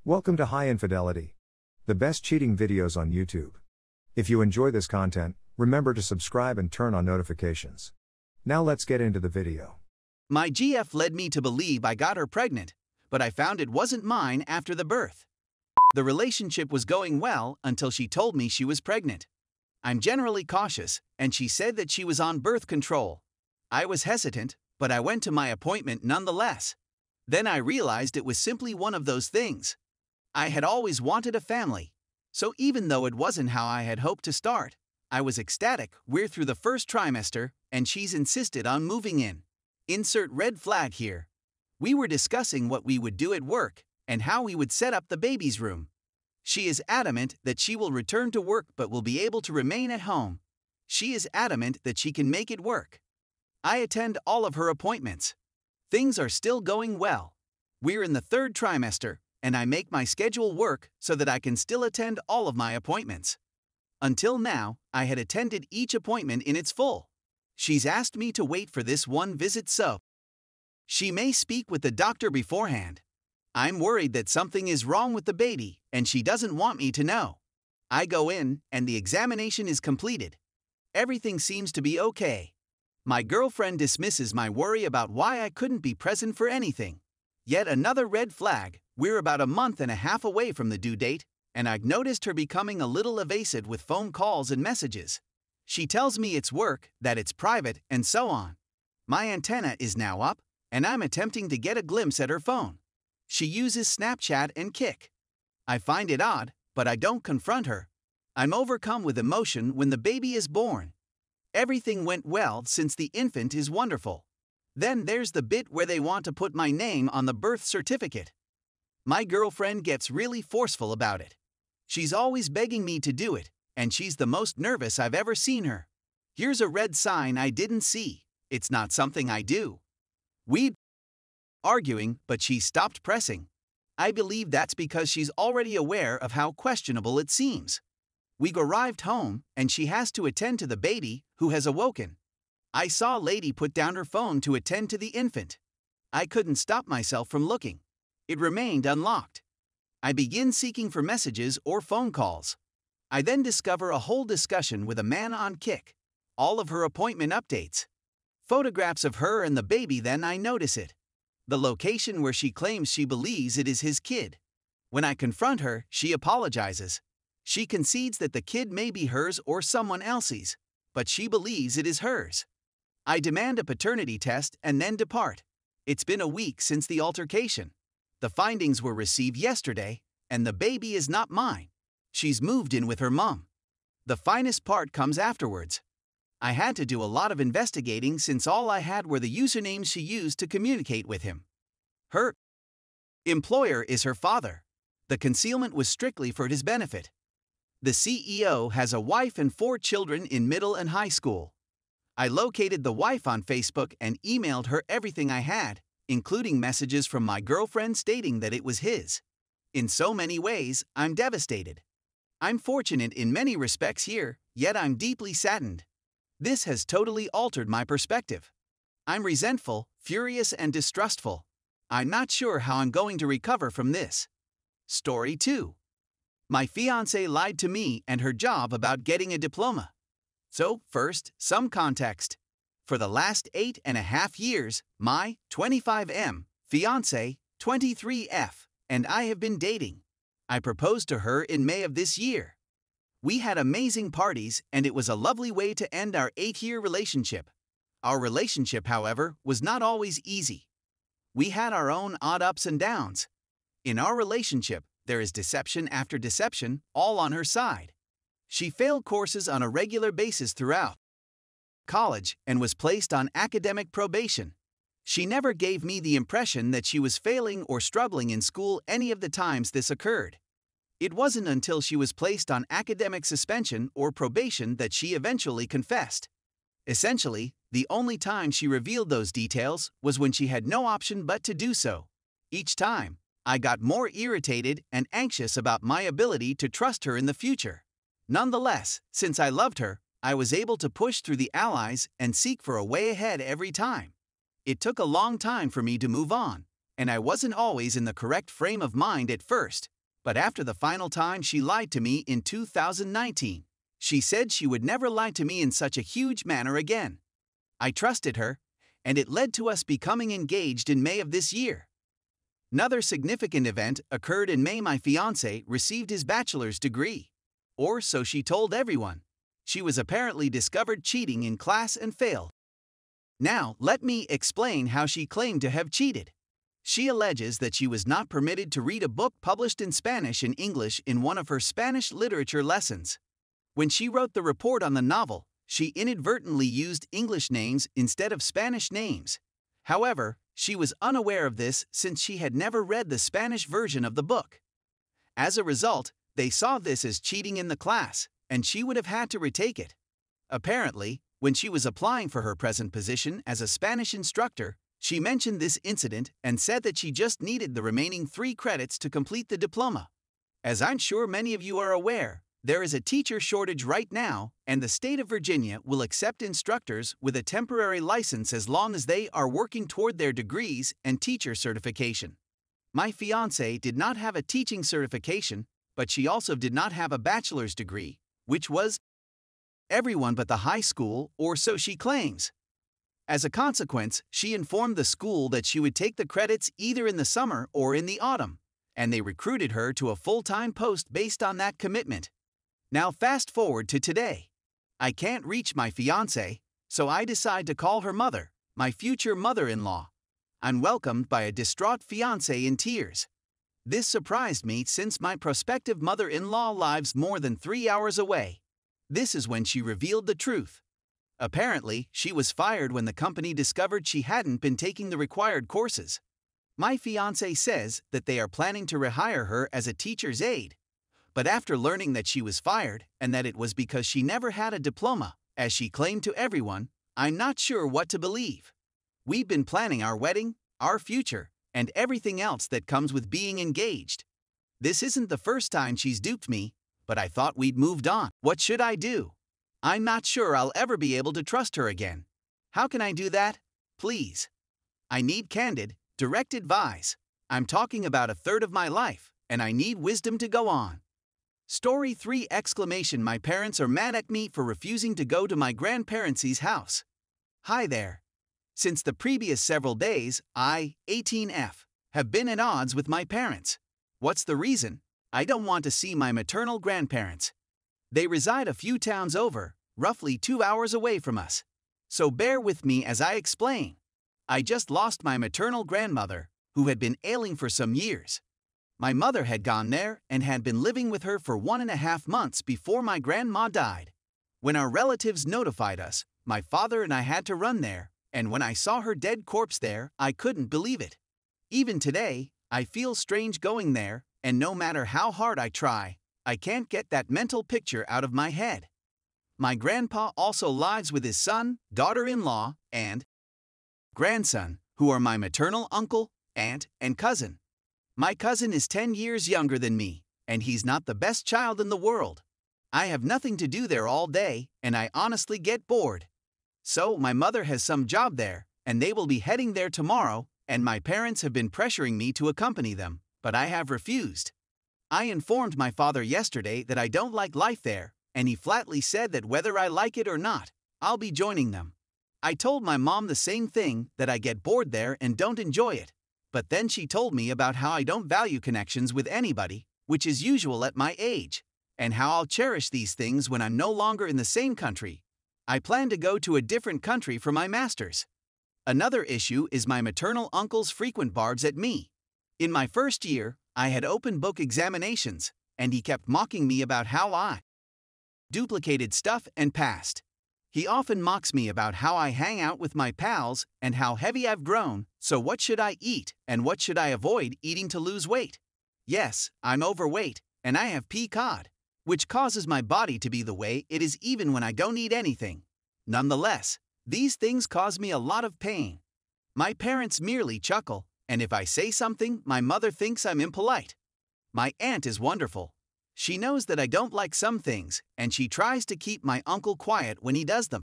Welcome to High Infidelity, the best cheating videos on YouTube. If you enjoy this content, remember to subscribe and turn on notifications. Now let's get into the video. My GF led me to believe I got her pregnant, but I found it wasn't mine after the birth. The relationship was going well until she told me she was pregnant. I'm generally cautious, and she said that she was on birth control. I was hesitant, but I went to my appointment nonetheless. Then I realized it was simply one of those things. I had always wanted a family, so even though it wasn't how I had hoped to start, I was ecstatic. We're through the first trimester, and she's insisted on moving in. Insert red flag here. We were discussing what we would do at work and how we would set up the baby's room. She is adamant that she will return to work but will be able to remain at home. She is adamant that she can make it work. I attend all of her appointments. Things are still going well. We're in the third trimester, and I make my schedule work so that I can still attend all of my appointments. Until now, I had attended each appointment in its full. She's asked me to wait for this one visit so she may speak with the doctor beforehand. I'm worried that something is wrong with the baby, and she doesn't want me to know. I go in, and the examination is completed. Everything seems to be okay. My girlfriend dismisses my worry about why I couldn't be present for anything. Yet another red flag. We're about a month and a half away from the due date, and I've noticed her becoming a little evasive with phone calls and messages. She tells me it's work, that it's private, and so on. My antenna is now up, and I'm attempting to get a glimpse at her phone. She uses Snapchat and Kik. I find it odd, but I don't confront her. I'm overcome with emotion when the baby is born. Everything went well since the infant is wonderful. Then there's the bit where they want to put my name on the birth certificate. My girlfriend gets really forceful about it. She's always begging me to do it, and she's the most nervous I've ever seen her. Here's a red sign I didn't see. It's not something I do. We'd arguing, but she stopped pressing. I believe that's because she's already aware of how questionable it seems. We've arrived home, and she has to attend to the baby, who has awoken. I saw Lady put down her phone to attend to the infant. I couldn't stop myself from looking. It remained unlocked. I begin seeking for messages or phone calls. I then discover a whole discussion with a man on Kik. All of her appointment updates. Photographs of her and the baby. Then I notice it. The location where she claims she believes it is his kid. When I confront her, she apologizes. She concedes that the kid may be hers or someone else's, but she believes it is hers. I demand a paternity test and then depart. It's been a week since the altercation. The findings were received yesterday, and the baby is not mine. She's moved in with her mom. The finest part comes afterwards. I had to do a lot of investigating since all I had were the usernames she used to communicate with him. Her employer is her father. The concealment was strictly for his benefit. The CEO has a wife and 4 children in middle and high school. I located the wife on Facebook and emailed her everything I had, including messages from my girlfriend stating that it was his. In so many ways, I'm devastated. I'm fortunate in many respects here, yet I'm deeply saddened. This has totally altered my perspective. I'm resentful, furious, and distrustful. I'm not sure how I'm going to recover from this. Story 2. My fiancée lied to me and her job about getting a diploma. So, first, some context. For the last 8.5 years, my 25M fiancé, 23F, and I have been dating. I proposed to her in May of this year. We had amazing parties, and it was a lovely way to end our 8-year relationship. Our relationship, however, was not always easy. We had our own odd ups and downs. In our relationship, there is deception after deception, all on her side. She failed courses on a regular basis throughout college and was placed on academic probation. She never gave me the impression that she was failing or struggling in school any of the times this occurred. It wasn't until she was placed on academic suspension or probation that she eventually confessed. Essentially, the only time she revealed those details was when she had no option but to do so. Each time, I got more irritated and anxious about my ability to trust her in the future. Nonetheless, since I loved her, I was able to push through the allies and seek for a way ahead every time. It took a long time for me to move on, and I wasn't always in the correct frame of mind at first, But after the final time she lied to me in 2019, she said she would never lie to me in such a huge manner again. I trusted her, and it led to us becoming engaged in May of this year. Another significant event occurred in May. My fiancé received his bachelor's degree. Or so she told everyone. She was apparently discovered cheating in class and failed. Now, let me explain how she claimed to have cheated. She alleges that she was not permitted to read a book published in Spanish and English in one of her Spanish literature lessons. When she wrote the report on the novel, she inadvertently used English names instead of Spanish names. However, she was unaware of this since she had never read the Spanish version of the book. As a result, they saw this as cheating in the class, and she would have had to retake it. Apparently, when she was applying for her present position as a Spanish instructor, she mentioned this incident and said that she just needed the remaining 3 credits to complete the diploma. As I'm sure many of you are aware, there is a teacher shortage right now, and the state of Virginia will accept instructors with a temporary license as long as they are working toward their degrees and teacher certification. My fiancé did not have a teaching certification, but she also did not have a bachelor's degree, which was everyone but the high school, or so she claims. As a consequence, she informed the school that she would take the credits either in the summer or in the autumn, and they recruited her to a full-time post based on that commitment. Now fast forward to today. I can't reach my fiancé, so I decide to call her mother, my future mother-in-law. I'm welcomed by a distraught fiancé in tears. This surprised me since my prospective mother-in-law lives more than 3 hours away. This is when she revealed the truth. Apparently, she was fired when the company discovered she hadn't been taking the required courses. My fiancé says that they are planning to rehire her as a teacher's aide. But after learning that she was fired and that it was because she never had a diploma, as she claimed to everyone, I'm not sure what to believe. We've been planning our wedding, our future, and everything else that comes with being engaged. This isn't the first time she's duped me, but I thought we'd moved on. What should I do? I'm not sure I'll ever be able to trust her again. How can I do that? Please. I need candid, direct advice. I'm talking about 1/3 of my life, and I need wisdom to go on. Story 3! My parents are mad at me for refusing to go to my grandparents' house. Hi there. Since the previous several days, I, 18F, have been at odds with my parents. What's the reason? I don't want to see my maternal grandparents. They reside a few towns over, roughly 2 hours away from us. So bear with me as I explain. I just lost my maternal grandmother, who had been ailing for some years. My mother had gone there and had been living with her for 1.5 months before my grandma died. When our relatives notified us, my father and I had to run there, and when I saw her dead corpse there, I couldn't believe it. Even today, I feel strange going there, and no matter how hard I try, I can't get that mental picture out of my head. My grandpa also lives with his son, daughter-in-law, and grandson, who are my maternal uncle, aunt, and cousin. My cousin is 10 years younger than me, and he's not the best child in the world. I have nothing to do there all day, and I honestly get bored. So my mother has some job there, and they will be heading there tomorrow, and my parents have been pressuring me to accompany them, but I have refused. I informed my father yesterday that I don't like life there, and he flatly said that whether I like it or not, I'll be joining them. I told my mom the same thing, that I get bored there and don't enjoy it. But then she told me about how I don't value connections with anybody, which is usual at my age, and how I'll cherish these things when I'm no longer in the same country. I plan to go to a different country for my master's. Another issue is my maternal uncle's frequent barbs at me. In my first year, I had open book examinations, and he kept mocking me about how I duplicated stuff and passed. He often mocks me about how I hang out with my pals and how heavy I've grown, so what should I eat and what should I avoid eating to lose weight? Yes, I'm overweight, and I have PCOD, which causes my body to be the way it is even when I don't eat anything. Nonetheless, these things cause me a lot of pain. My parents merely chuckle, and if I say something, my mother thinks I'm impolite. My aunt is wonderful. She knows that I don't like some things, and she tries to keep my uncle quiet when he does them.